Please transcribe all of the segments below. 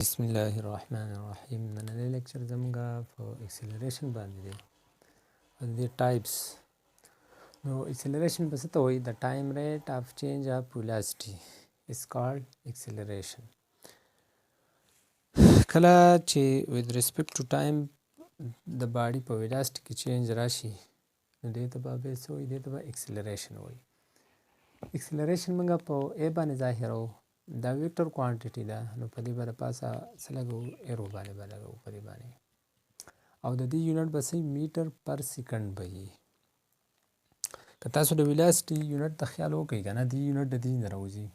بسم الله الرحمن الرحیم. نننی لیکچر زموږه په اکسلریشن باندې دی. د ټایپس نو اکسلریشن په څه ته وایي؟ د ټایم ریټ اف چینج اف ویلاسټي از کالډ اکسلریشن. کله چې with respect to time د باډي په ویلاسټي کې چینج راشي نو دې ته به څه وایي؟ دې ته به اکسلریشن وایي. اکسلریشن موږ په ا باندې ظاهرو دا ویکټر کوانټیټي ده، نو په دې به د پاسه څه لګوو؟ ایرو باندې به لګوو په دې باندې، او د دې یونټ به څه میټر پر سیکنډ به وي. که تاسو د ویلاسټي یونټ ته خیال وکړئ که نه، دې یونټ د دې نه راوځي.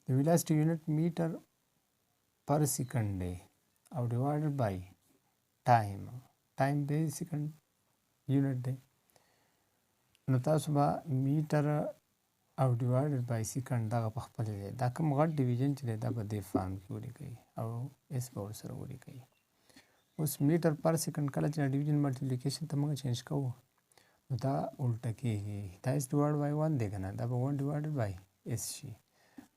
د ویلاسټي یونټ میټر پر سیکنډ دی او ډیوایډډ بای ټایم. ټایم د سیکنډ یونټ دی، نو تاسو به میټر او ډیوایډډ بای سیکنډ دغه په خپل ځای دا کوم غټ ډیویژن چې دی دا به دې فارم کې ولیکئ او اس به ورسره ولیکئ. اوس میټر پر سیکنډ کله چې ډیویژن ملټیپلیکیشن ته موږ چینج کوو نو دا الټه کېږي، دا اس ډیوایډ بای 1 دی که نه، دا به 1 ډیوایډډ بای اس شي.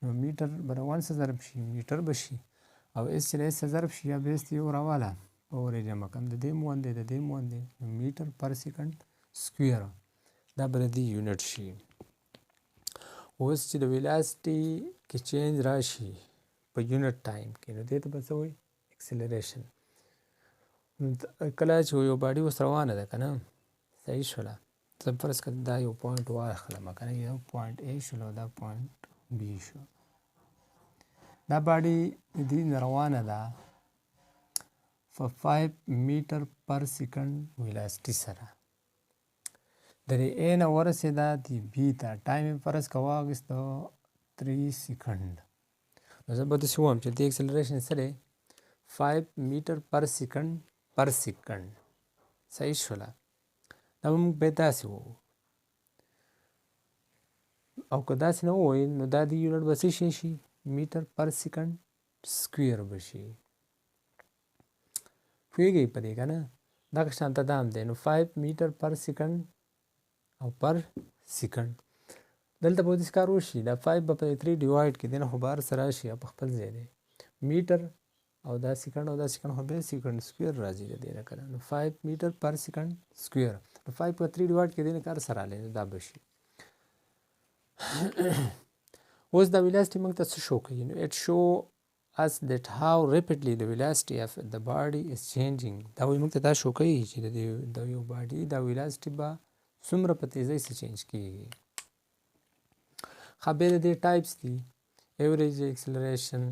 نو میټر به د 1 سره ضرب شي میټر به شي، او اس چې د اس سره ضرب شي یا به اس ته یو راواله په ورې جمع کړم، د دې م 1 دی د دې م 1 دی، نو میټر پر سیکنډ سکویر دا به د دې یونټ شي. اوس چې د ویلاسټي کې چینج راشي په یونټ ټایم کې نو دې ته به څه وایي؟ اکسلریشن. کله چې یو باډي اوس روانه ده که نه، صحیح شوله، زه فرض کړه دا یو پوینټ واخلم که نه، یو پوینټ A شوله او دا پوینټ B شو. دا باډي دې نه روانه ده په 5 میټر پر سیکنډ ویلاسټي سره. د دې A نه ورسېده د B ته، ټایم یې فرض که واخیسته 3 سیکنډ، نو زه به داسې ووایم چې دې اکسلریشن څه دی؟ 5 میټر پر سیکنډ پر سیکنډ. صحیح شوله، دا به موږ باید داسې ووایو، او که داسې نه ووایو نو دا د یونټ به څه شی شي؟ میټر پر سیکنډ سکویر به شي. پوهېږئ په دې که نه؟ دغه شانته دا هم دی. نو 5 میټر پر سیکنډ او پر سیکنډ دلته به داسې کار وشي، دا 5 به په 3 ډیوایډ کړي، دی نه خو به هر څه راشي په خپل ځای دی. میټر او دا سیکنډ او دا سیکنډ خو بیا سیکنډ سکویر راځي د دې نه که نه، نو 5 میټر پر سیکنډ سکویر، نو 5 په 3 ډیوایډ کړي، دی نه که هر څه راغلی نو دا به شي. اوس دا ویلاسټي موږ ته څه شو کوي؟ نو اټ شو us that how rapidly the velocity of the body is changing. دا وایي موږ ته دا شو کوي چې د یو باډي دا ویلاسټي به څومره په تیزۍ سره چینج کېږي. ښه، بیا د دې ټایپس دي: ایوریج اکسلریشن،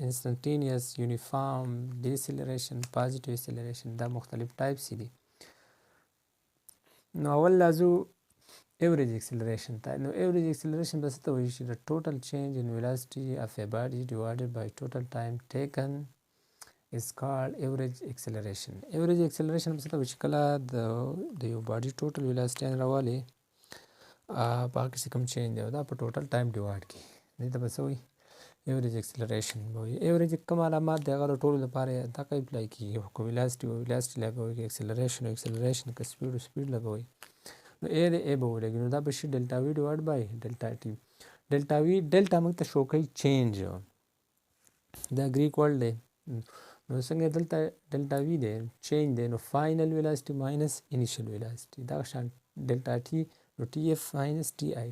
instantaneous، یونیفارم، deceleration، positive acceleration. دا مختلف ټایپس دي. نو اول لازو ایوریج اکسلریشن ته. نو ایوریج اکسلریشن به څه ته وایي؟ چې د ټوټل چینج ان ویلاسټي اف ا باډي ډیوایډډ بای ټوټل ټایم ټیکن is called average acceleration. average acceleration په څه ته وایي؟ چې کله د یو باډي ټوټل ویلاسټي راوالي په هغه کې چې کوم چینج دی دا په ټوټل ټایم ډیوایډ کړي، دې ته به څه وایي؟ ایوریج اکسلریشن به وایي. ایوریج کوم علامات دی هغه د ټولو لپاره دغه اپلای کېږي، که ویلاسټي و ویلاسټي لګوئ، که اکسلریشن و اکسلریشن، که سپیډ و سپیډ لګوئ، نو A د A به ولګي، نو دا به شي ډلټا وي ډیوایډ بای ډلټا ټي. ډلټا وي ډلټا موږ ته شو کوي چینج، دا ګریک ورډ دی. نو څنګه دلته ډلټا وي دی چینج دی، نو فاینل ویلاسټي ماینس انیشل ویلاسټي، دغه شان ډلټا ټي نو ټي اف ماینس ټي آی.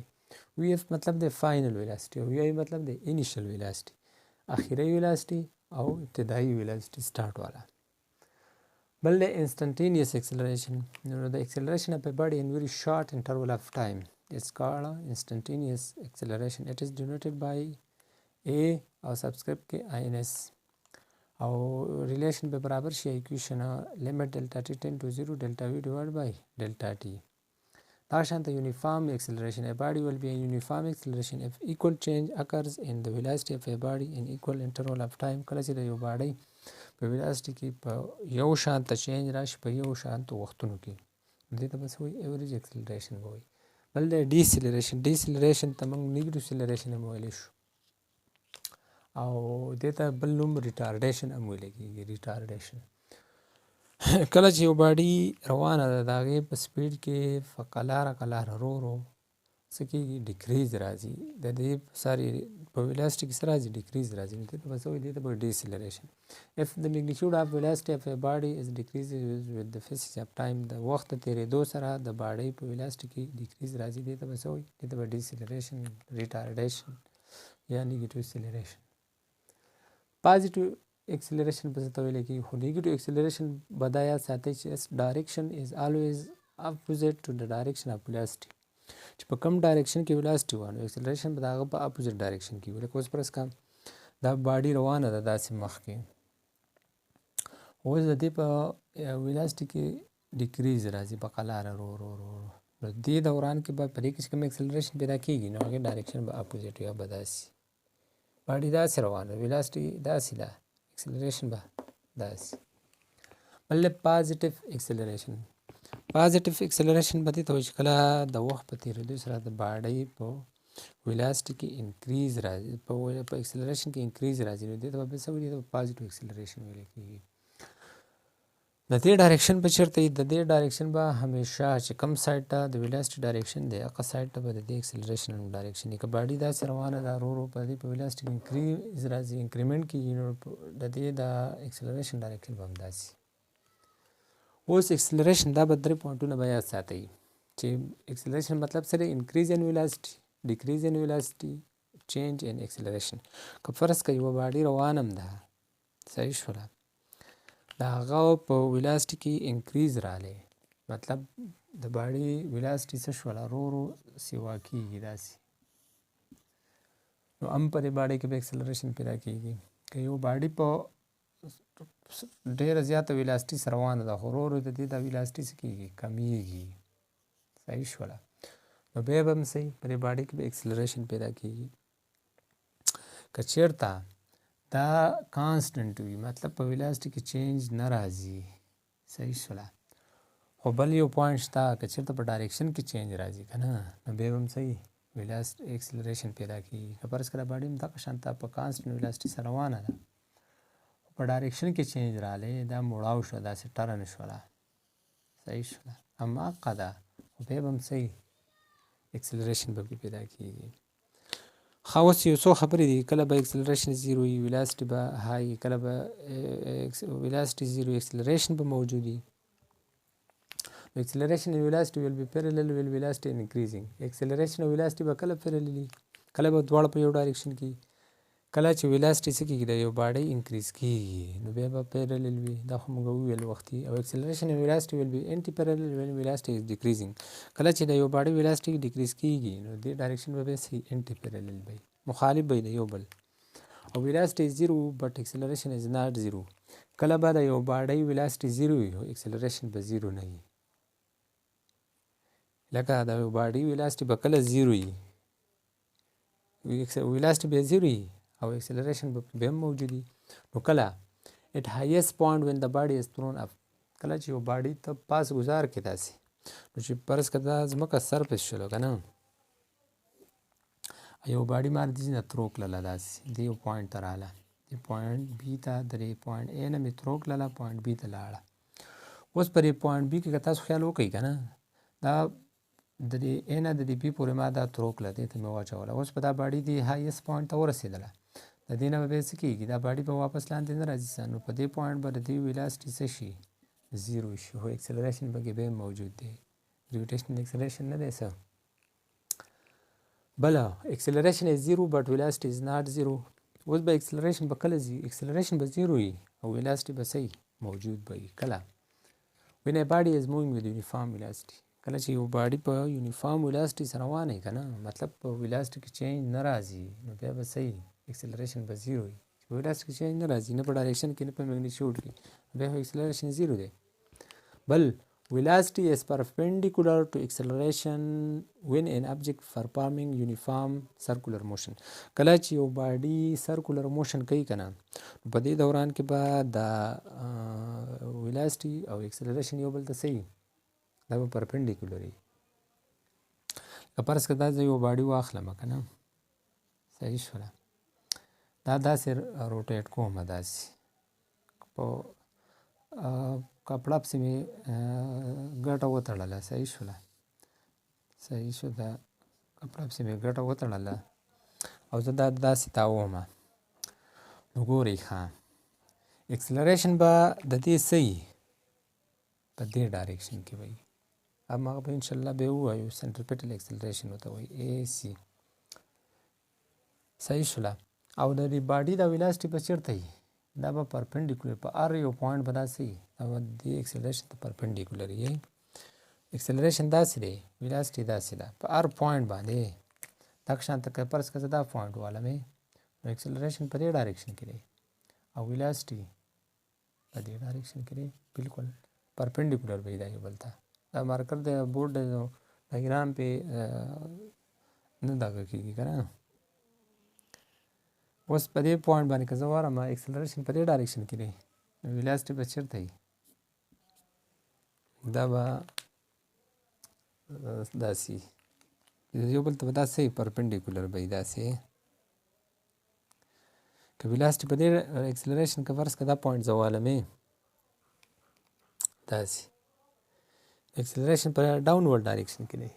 وی اف مطلب دی فاینل ویلاسټي، او وی آی مطلب دی انیشل ویلاسټي، اخري ویلاسټي او ابتدایي ویلاسټي سټارټ والا. بل دی instantaneous acceleration. The acceleration of a body in very short interval of time is called instantaneous acceleration. It is denoted by A or subscript K ins. او relation به برابر شي equation limit delta t tend to 0 delta v divided by delta t. دا شانته uniform acceleration. A body will be a uniform acceleration if equal change occurs in the velocity of a body in equal interval of time. کله چې د یو باډي په ویلاسټي کې په یو شانته چینج راشي په یو شانته وختونو کې، دې ته به څه وایي؟ ایوریج اکسلریشن به وایي. بل دی ډیسیلریشن. ډیسیلریشن ته موږ نیګروسیلریشن هم ویلی شو، او دې ته بل نوم ریټارډیشن هم ویلی کېږي. ریټارډیشن کله چې یو باډي روانه ده د هغې په سپیډ کې په قلاره قلاره ورو ورو څه کېږي ډیکریز راځي د دې ساري په ویلاسټي کې څه راځي ډیکریز راځي نو دې ته به څه وایي دې ته به ډیسیلریشن. if the magnitude of velocity of a body is decreases with the passage of time د وخت تېرېدو سره د باډۍ په ویلاسټي کې ډیکریز راځي دې ته به څه وایي دې ته به ډیسیلریشن ریټارډیشن یا نیګیټیو سیلریشن. پازیټیو اکسلریشن په څه ته ویل کېږي خو نیګیټیو اکسلریشن به دا یاد ساتئ چې ډایرکشن از الویز اپوزټ ټو د ډایرکشن اف ویلاسټي چې په کوم ډایرکشن کې ویلاسټي وه نو اکسلریشن به د هغه په اپوزټ ډایرکشن کې وي. لکه اوس فرض کړه دا باډي روانه ده داسې مخکې اوس د دې په ویلاسټي کې ډیکریز راځي په قلاره رو رو رو نو دې دوران کې به په دې کې چې کوم اکسلریشن پیدا کېږي نو هغې ډایرکشن به اپوزټ یا به داسې باډي داسې روانه ده ویلاسټي داسې ده اکسلریشن به داسې. بل پازیټیو اکسلریشن پازیټیو اکسلریشن به دې ته وایي چې کله د وخت په تېرېدو سره د باډۍ په ویلاسټي کې انکریز راځي په اکسلریشن کې انکریز راځي نو دې ته به څه وایي دې ته به پازیټیو اکسلریشن ویل کېږي. د دې ډایرکشن به چېرته وي د دې ډایرکشن به همیشه چې کوم سایډ ته د ویلاسټي ډایرکشن دی هغه سایډ ته به د دې اکسلریشن ډایرکشن وي. که باډي داسې روانه ده رو رو په دې په ویلاسټي کې انکریز راځي انکریمنټ کېږي نو د دې د اکسلریشن ډایرکشن به همداسې. اوس اکسلریشن دا به درې پوینټونه به یاد ساتئ چې اکسلریشن مطلب څه دی انکریز ان ویلاسټي ډیکریز ان ویلاسټي چینج ان اکسلریشن. که فرض که یوه باډي روانه هم ده صحیح شوله د هغه په ویلاسټي کې انکریز رالی مطلب د باډي ویلاسټي څه شوله رو رو سیوا کېږي داسې نو هم په دې باډۍ کې به اکسلریشن پیدا کېږي. که یو باډي په ډېره زیاته ویلاسټي سره روانه ده خو ورو ورو د دې دا ویلاسټي څه کېږي کمیږي صحیح شوله نو بیا به هم صحیح په دې باډۍ کې به اکسلریشن پیدا کېږي. که چېرته دا کانسټنټ وي مطلب په ویلاسټي کې چینج نه راځي صحیح شوله خو بل یو پوینټ شته که چېرته په ډایرکشن کې چینج راځي که نه نو بیا به هم صحیح ویلاسټ اکسلریشن پیدا کېږي. که فرض کړه باډي هم دغه شان ته په کانسټنټ ویلاسټي سره روانه ده په ډایرکشن کې چینج رالی دا مړاو شوه داسې ټرن شوله صحیح شوله هماغه ده خو بیا به هم صحیح اکسلریشن به پیدا کېږي. ښه اوس یو څو خبرې دي کله به اکسلریشن زیرو وي ویلاسټي به های کله به ویلاسټي زیرو اکسلریشن به موجود وي. acceleration and velocity will be parallel with velocity increasing. acceleration او velocity به کله parallel وي کله به دواړه په یو ډایرکشن کې کله چې velocity څه کېږي د یو باډۍ انکریز کېږي نو بیا به parallel وي دا خو موږ وویل وختي او acceleration and velocity will be anti parallel when velocity is decreasing. کله چې د یو باډۍ velocity ډیکریز کېږي نو دې ډایرکشن به بیا anti parallel وي مخالف وي د یو بل او velocity is zero but acceleration is not zero. کله به د یو باډۍ velocity زیرو وي او acceleration به زیرو نه وي لکه د یو باډي ویلاسټي به کله زیرو وي ویلاسټي به زیرو وي او اکسلریشن به بیا هم موجود وي نو کله at highest point when the body is thrown up کله چې یو باډي ته پاس ګزار کړي داسې نو چې فرض کړه دا ځمکه سرفیس شوله که نه یو باډي ما دې نه ترو کړله داسې دې یو پوینټ ته راغله دې پوینټ بي ته د دې پوینټ اے نه مې ترو کړله پوینټ بي ته لاړه. اوس پر دې پوینټ بي کې که تاسو خیال وکړئ که نه دا د دې اے نه د دې بي پورې ما دا ترو کړله دې ته مې واچوله اوس په دا باډي دې هایست پوینټ ته ورسېدله د دې نه به بیا څه کېږي دا باډي به واپس لاندې نه راځي نو په دې پوینټ به د دې ویلاسټي څه شي زیرو شي خو اکسلریشن پکې بیا موجود دی ګریویټیشنل اکسلریشن نه دی څه بله اکسلریشن از زیرو بټ ویلاسټي از ناټ زیرو. اوس به اکسلریشن به کله ځي اکسلریشن به زیرو وي او ویلاسټي به صحیح موجود به وي کله when a body is moving with uniform velocity کله چې یو باډي په یونیفارم ویلاسټي سره روان وي که نه مطلب په ویلاسټي کې چینج نه راځي نو بیا به صحیح اکسلریشن به زیرو وي په ویلاسټي کې چینج نه راځي نه په ډایرکشن کې نه په میګنیټیوډ کې بیا خو اکسلریشن زیرو دی. بل velocity is perpendicular to acceleration when an object performing uniform circular motion کله چې یو باډي سرکولر موشن کوي که نه په دې دوران کې به د velocity او acceleration یو بل ته صحیح دا به پرپنډیکولر وي. که فرض کړه دا زه یو باډي واخلم که نه صحیح شوله دا داسې روټیټ کومه داسې په کپړه پسې مې ګټه وتړله صحیح شوله صحیح شو دا کپړه پسې مې ګټه وتړله او زه دا داسې تاوومه. نو ګورئ ښه اکسلریشن به د دې څه وي په دې ډایرکشن کې به وي. هماغه به انشاءالله به ووایو سنټریپیټل اکسلریشن ورته وایي AC. صحیح شوله. او د دې باډي د ویلاسټي به چېرته وي دا به پرپنډیکولر په هر یو پوینټ به داسې وي دا به دې اکسلریشن ته پرپنډیکولر وي. اکسلریشن داسې دی ویلاسټي داسې ده په هر پوینټ باندې دغه شانته که فرض کړه زه دا پوینټ والمې نو اکسلریشن په دې ډایرکشن کې دی او ویلاسټي په دې ډایرکشن کې دی بالکل پرپنډیکولر به وي دا یو بل ته. دا مارکر د بورډ ډایګرام پې نه دغه کېږي که نه. اوس په دې پوینټ باندې که زه وارم اکسلریشن په دې ډایرکشن کې دی نو ویلاسټي به چېرته وي دا به داسې یو بل ته به داسې پرپنډیکولر به وي داسې. که ویلاسټي په دې اکسلریشن که فرض کړه دا پوینټ زه والمې داسې اکسلریشن په ډاونورډ ډایرکشن کې دی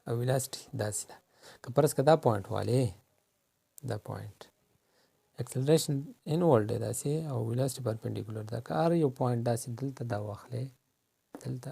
او ویلاسټي داسې ده. که فرض کړه دا پوینټ والې دا پوینټ اکسلریشن انورډ دی داسې او ویلاسټي پرپنډیکولر ده. که هر یو پوینټ داسې دلته دا واخلې دلته